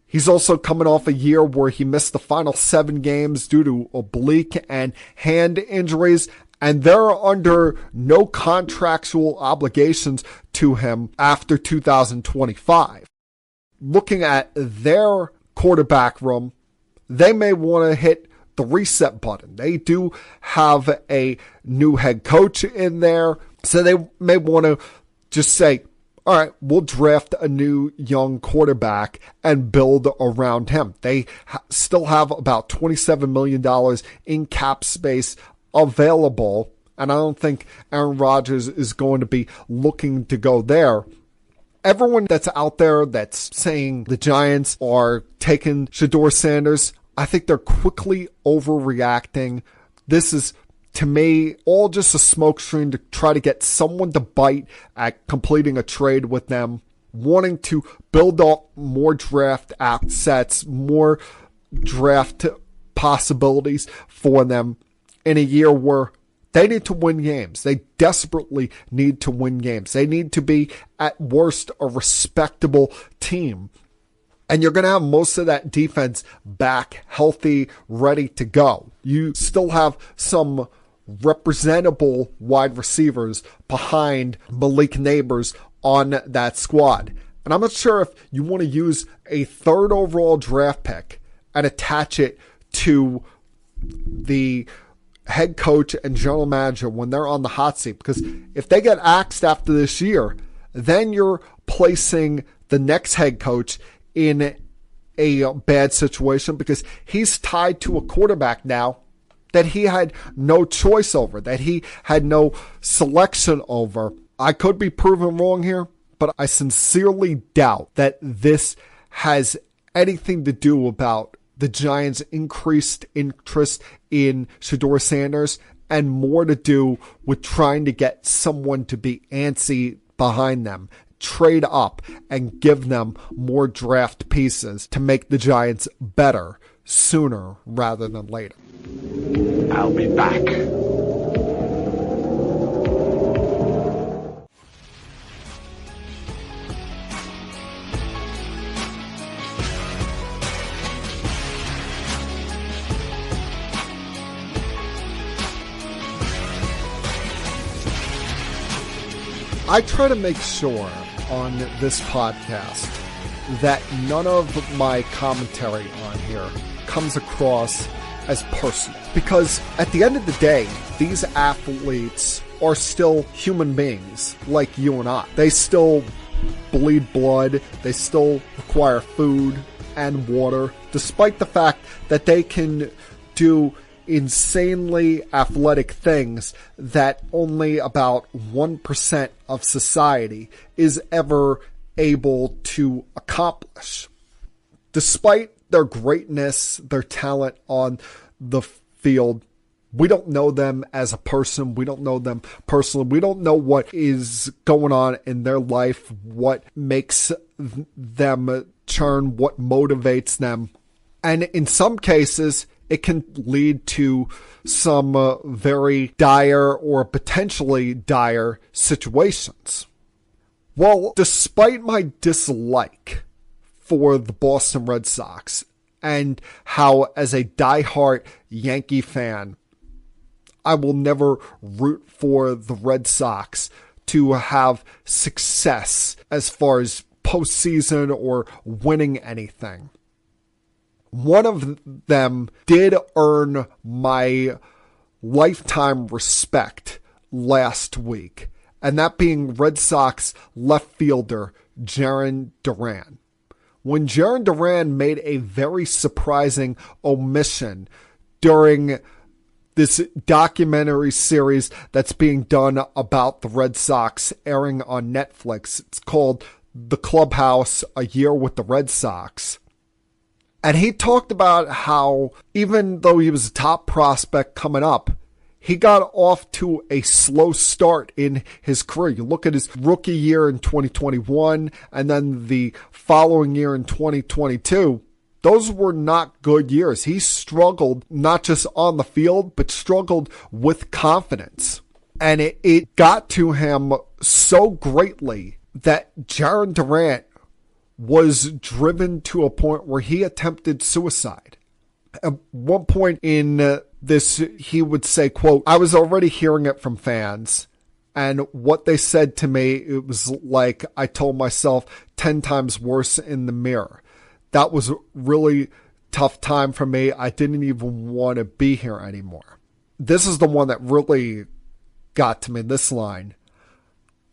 He's also coming off a year where he missed the final 7 games due to oblique and hand injuries, and they're under no contractual obligations to him after 2025. Looking at their quarterback room, they may want to hit the reset button. They do have a new head coach in there, so they may want to just say, all right, we'll draft a new young quarterback and build around him. They still have about $27 million in cap space available, and I don't think Aaron Rodgers is going to be looking to go there. Everyone that's out there that's saying the Giants are taking Shedeur Sanders, I think they're quickly overreacting. This is, to me, all just a smokescreen to try to get someone to bite at completing a trade with them, wanting to build up more draft assets, more draft possibilities for them in a year where they need to win games. They desperately need to win games. They need to be, at worst, a respectable team. And you're going to have most of that defense back healthy, ready to go. You still have some representable wide receivers behind Malik Neighbors on that squad. And I'm not sure if you want to use a 3rd overall draft pick and attach it to the head coach and general manager when they're on the hot seat. Because if they get axed after this year, then you're placing the next head coach in a bad situation because he's tied to a quarterback now that he had no choice over, that he had no selection over. I could be proven wrong here, but I sincerely doubt that this has anything to do about the Giants' increased interest in Shedeur Sanders and more to do with trying to get someone to be antsy behind them, trade up, and give them more draft pieces to make the Giants better sooner rather than later. I'll be back. I try to make sure on this podcast that none of my commentary on here comes across as personal. Because at the end of the day, these athletes are still human beings like you and I. They still bleed blood. They still require food and water, despite the fact that they can do insanely athletic things that only about 1% of society is ever able to accomplish. Despite their greatness, their talent on the field, we don't know them as a person. We don't know them personally. We don't know what is going on in their life, what makes them churn, what motivates them. And in some cases, it can lead to some very dire or potentially dire situations. Well, despite my dislike for the Boston Red Sox and how, as a diehard Yankee fan, I will never root for the Red Sox to have success as far as postseason or winning anything. One of them did earn my lifetime respect last week, and that being Red Sox left fielder Jarren Duran. When Jarren Duran made a very surprising omission during this documentary series that's being done about the Red Sox airing on Netflix. It's called The Clubhouse, A Year with the Red Sox. And he talked about how even though he was a top prospect coming up, he got off to a slow start in his career. You look at his rookie year in 2021 and then the following year in 2022. Those were not good years. He struggled not just on the field, but struggled with confidence. And it got to him so greatly that Jarren Duran was driven to a point where he attempted suicide. At one point in this, he would say, quote, "I was already hearing it from fans. And what they said to me, it was like I told myself 10 times worse in the mirror. That was a really tough time for me. I didn't even want to be here anymore." This is the one that really got to me, this line.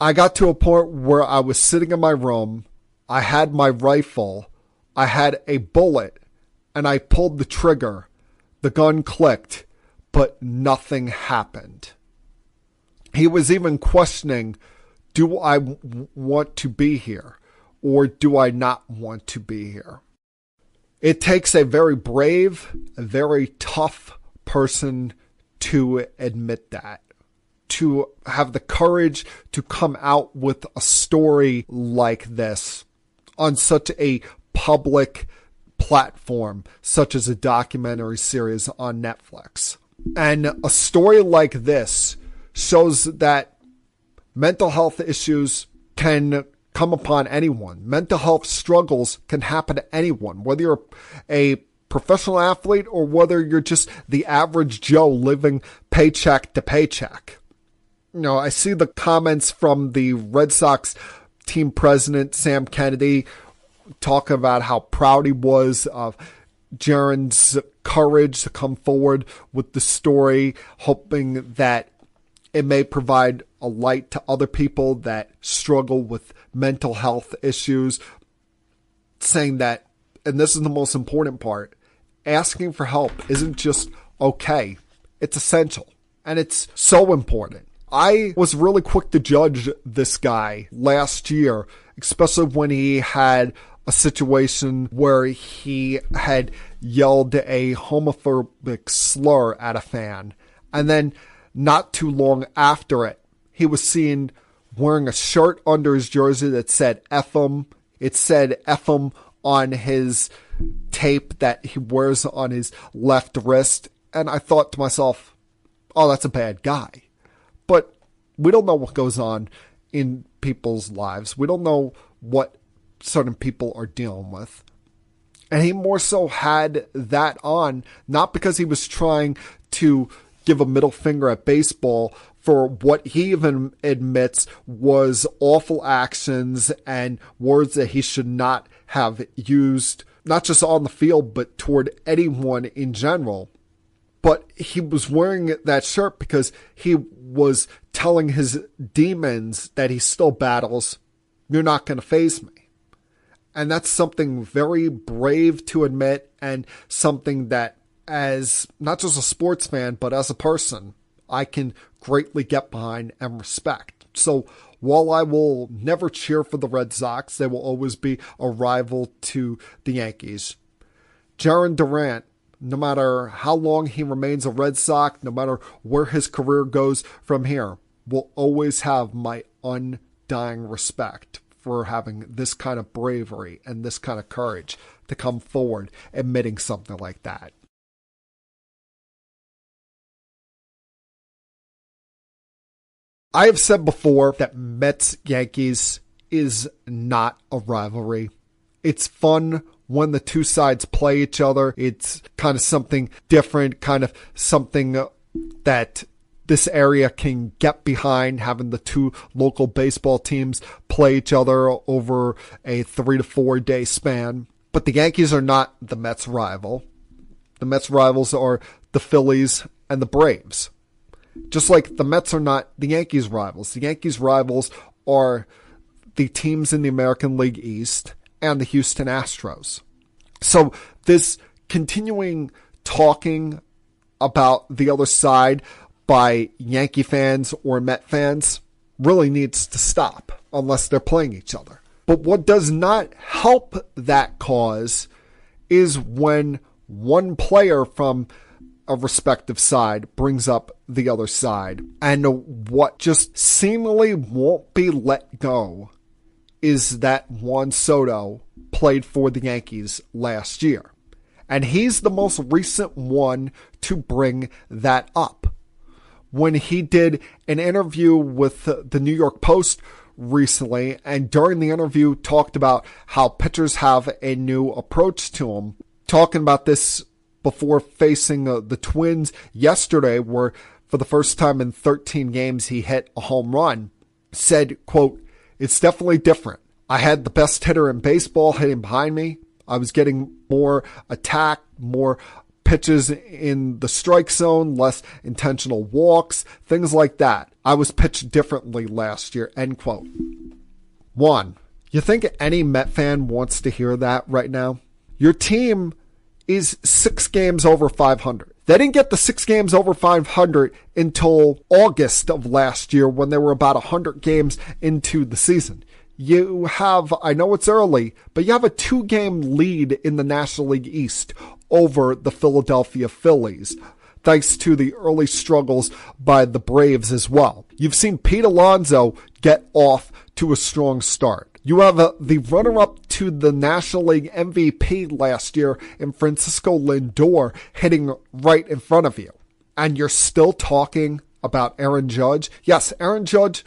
"I got to a point where I was sitting in my room. I had my rifle. I had a bullet. And I pulled the trigger. The gun clicked. But nothing happened." He was even questioning, do I want to be here? Or do I not want to be here? It takes a very brave, a very tough person to admit that. To have the courage to come out with a story like this on such a public platform, such as a documentary series on Netflix. And a story like this shows that mental health issues can come upon anyone. Mental health struggles can happen to anyone, whether you're a professional athlete or whether you're just the average Joe living paycheck to paycheck. You know, I see the comments from the Red Sox team president, Sam Kennedy, talking about how proud he was of Jarren's courage to come forward with the story, hoping that it may provide a light to other people that struggle with mental health issues, saying that, and this is the most important part, asking for help isn't just okay. It's essential, and it's so important. I was really quick to judge this guy last year, especially when he had a situation where he had yelled a homophobic slur at a fan. And then not too long after it, he was seen wearing a shirt under his jersey that said F him. It said F him on his tape that he wears on his left wrist. And I thought to myself, oh, that's a bad guy. But we don't know what goes on in people's lives. We don't know what certain people are dealing with. And he more so had that on, not because he was trying to give a middle finger at baseball for what he even admits was awful actions and words that he should not have used, not just on the field, but toward anyone in general. But he was wearing that shirt because he was telling his demons that he still battles, you're not going to faze me. And that's something very brave to admit, and something that, as not just a sports fan, but as a person, I can greatly get behind and respect. So while I will never cheer for the Red Sox, they will always be a rival to the Yankees. Jarren Duran, no matter how long he remains a Red Sox, no matter where his career goes from here, will always have my undying respect for having this kind of bravery and this kind of courage to come forward admitting something like that. I have said before that Mets-Yankees is not a rivalry. It's fun when the two sides play each other. It's kind of something different, kind of something that this area can get behind, having the two local baseball teams play each other over a 3 to 4 day span. But the Yankees are not the Mets' rival. The Mets' rivals are the Phillies and the Braves. Just like the Mets are not the Yankees' rivals. The Yankees' rivals are the teams in the American League East and the Houston Astros. So this continuing talking about the other side by Yankee fans or Met fans really needs to stop unless they're playing each other. But what does not help that cause is when one player from a respective side brings up the other side. And what just seemingly won't be let go is that Juan Soto played for the Yankees last year. And he's the most recent one to bring that up. When he did an interview with the New York Post recently, and during the interview talked about how pitchers have a new approach to him, talking about this before facing the Twins yesterday, where for the first time in 13 games he hit a home run, said, quote, "It's definitely different. I had the best hitter in baseball hitting behind me. I was getting more attack, more pitches in the strike zone, less intentional walks, things like that. I was pitched differently last year," end quote. One, you think any Met fan wants to hear that right now? Your team is 6 games over 500. They didn't get the 6 games over 500 until August of last year, when they were about 100 games into the season. You have, I know it's early, but you have a 2-game lead in the National League East over the Philadelphia Phillies, thanks to the early struggles by the Braves as well. You've seen Pete Alonso get off to a strong start. You have the runner-up to the National League MVP last year in Francisco Lindor hitting right in front of you. And you're still talking about Aaron Judge? Yes, Aaron Judge,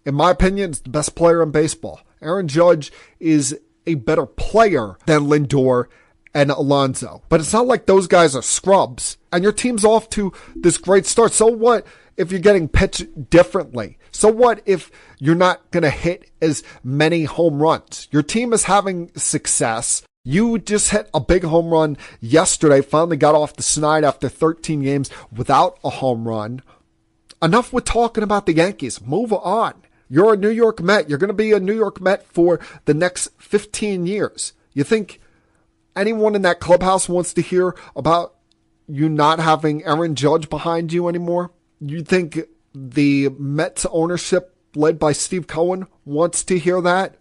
in my opinion, is the best player in baseball. Aaron Judge is a better player than Lindor and Alonso. But it's not like those guys are scrubs. And your team's off to this great start. So what if you're getting pitched differently? So what if you're not going to hit as many home runs? Your team is having success. You just hit a big home run yesterday, finally got off the snide after 13 games without a home run. Enough with talking about the Yankees. Move on. You're a New York Met. You're going to be a New York Met for the next 15 years. You think anyone in that clubhouse wants to hear about you not having Aaron Judge behind you anymore? You think the Mets ownership, led by Steve Cohen, wants to hear that?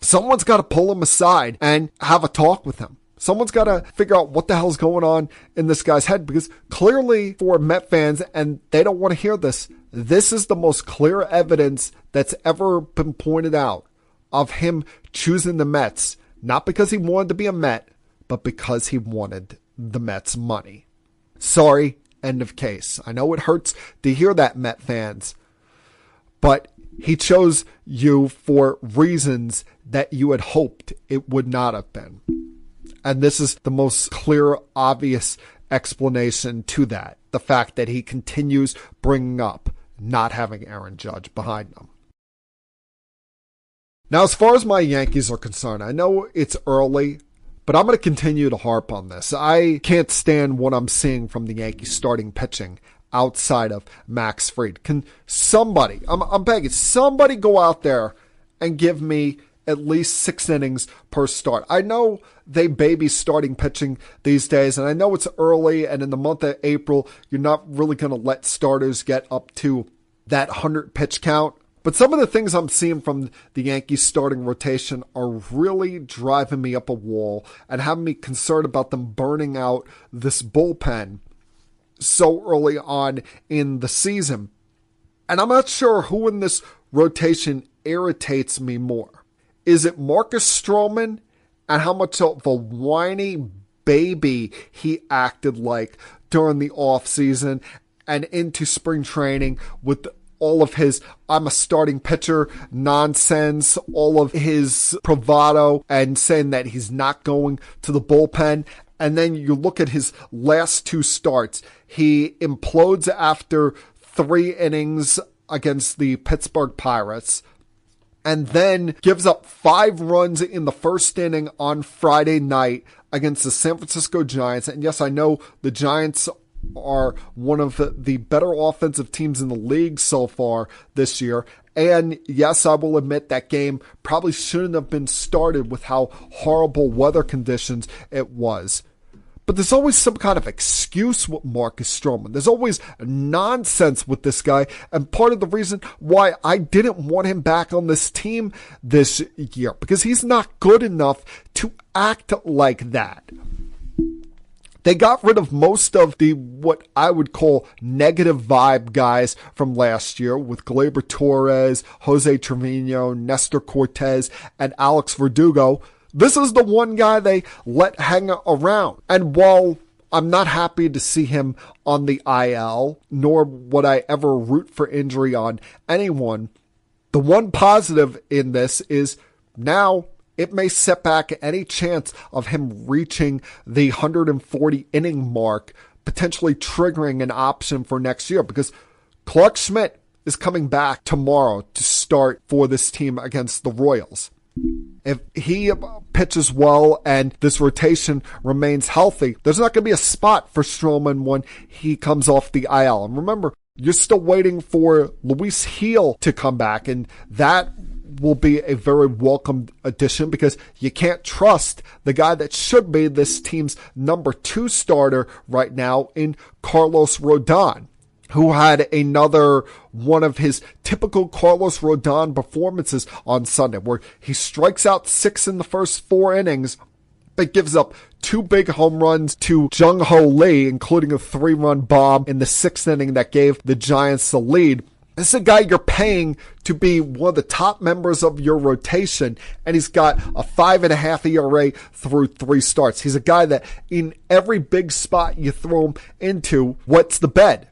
Someone's got to pull him aside and have a talk with him. Someone's got to figure out what the hell's going on in this guy's head, because clearly for Met fans, and they don't want to hear this, this is the most clear evidence that's ever been pointed out of him choosing the Mets, not because he wanted to be a Met, but because he wanted the Mets money. Sorry, end of case. I know it hurts to hear that, Met fans, but he chose you for reasons that you had hoped it would not have been. And this is the most clear, obvious explanation to that. The fact that he continues bringing up not having Aaron Judge behind him. Now, as far as my Yankees are concerned, I know it's early, but I'm going to continue to harp on this. I can't stand what I'm seeing from the Yankees starting pitching outside of Max Fried. Can somebody, I'm begging, somebody go out there and give me at least 6 innings per start. I know they baby starting pitching these days, and I know it's early, and in the month of April, you're not really going to let starters get up to that 100 pitch count. But some of the things I'm seeing from the Yankees starting rotation are really driving me up a wall and having me concerned about them burning out this bullpen so early on in the season. And I'm not sure who in this rotation irritates me more. Is it Marcus Stroman and how much of a whiny baby he acted like during the offseason and into spring training with all of his I'm a starting pitcher nonsense, all of his bravado and saying that he's not going to the bullpen? And then you look at his last 2 starts. He implodes after 3 innings against the Pittsburgh Pirates, and then gives up 5 runs in the first inning on Friday night against the San Francisco Giants. And yes, I know the Giants are one of the better offensive teams in the league so far this year. And yes, I will admit that game probably shouldn't have been started with how horrible weather conditions it was. But there's always some kind of excuse with Marcus Stroman. There's always nonsense with this guy. And part of the reason why I didn't want him back on this team this year, because he's not good enough to act like that. They got rid of most of the, what I would call negative vibe guys from last year with Gleyber Torres, Jose Trevino, Nestor Cortez, and Alex Verdugo. This is the one guy they let hang around. And while I'm not happy to see him on the IL, nor would I ever root for injury on anyone, the one positive in this is now it may set back any chance of him reaching the 140 inning mark, potentially triggering an option for next year, because Clark Schmidt is coming back tomorrow to start for this team against the Royals. If he pitches well and this rotation remains healthy, there's not going to be a spot for Stroman when he comes off the IL. And remember, you're still waiting for Luis Gil to come back, and that will be a very welcome addition because you can't trust the guy that should be this team's number 2 starter right now in Carlos Rodon, who had another one of his typical Carlos Rodon performances on Sunday, where he strikes out 6 in the first 4 innings, but gives up 2 big home runs to Jung-Ho Lee, including a 3-run bomb in the 6th inning that gave the Giants the lead. This is a guy you're paying to be one of the top members of your rotation, and he's got a 5.5 ERA through 3 starts. He's a guy that in every big spot you throw him into, wets the bed.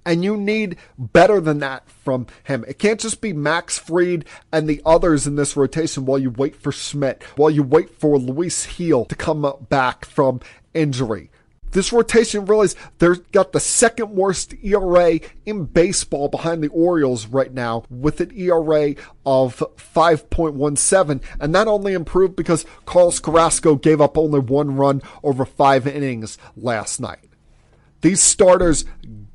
And you need better than that from him. It can't just be Max Fried and the others in this rotation while you wait for Schmidt, while you wait for Luis Gil to come back from injury. This rotation realized they've got the 2nd worst ERA in baseball behind the Orioles right now, with an ERA of 5.17. And that only improved because Carlos Carrasco gave up only 1 run over 5 innings last night. These starters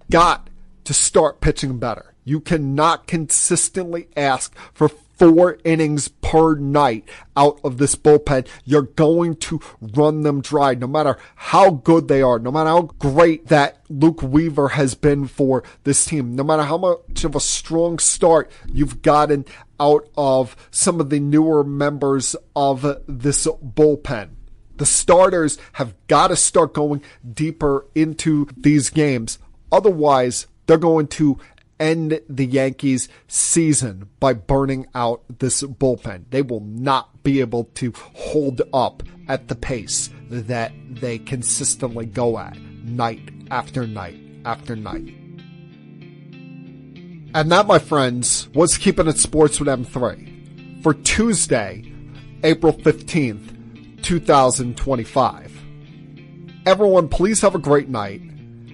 got to start pitching better. You cannot consistently ask for 4 innings per per night out of this bullpen. You're going to run them dry, no matter how good they are, no matter how great that Luke Weaver has been for this team, no matter how much of a strong start you've gotten out of some of the newer members of this bullpen. The starters have got to start going deeper into these games. Otherwise, they're going to end the Yankees season by burning out this bullpen. They will not be able to hold up at the pace that they consistently go at night after night after night. And that, my friends, was Keeping It Sports with M3 for Tuesday, April 15th, 2025. Everyone, please have a great night.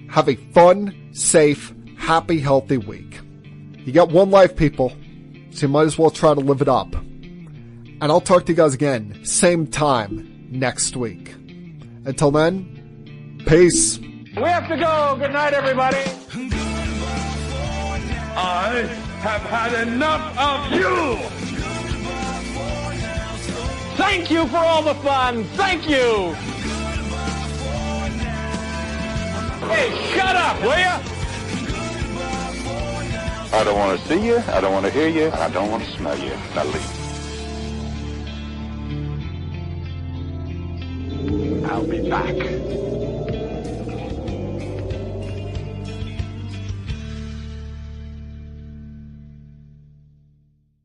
Have a fun, safe, happy, healthy week. You got one life, people, so you might as well try to live it up. And I'll talk to you guys again, same time next week. Until then, peace. We have to go. Good night, everybody. I have had enough of you! Thank you for all the fun. Thank you. Hey, shut up, will ya? I don't want to see you, I don't want to hear you, I don't want to smell you. Now leave. I'll be back.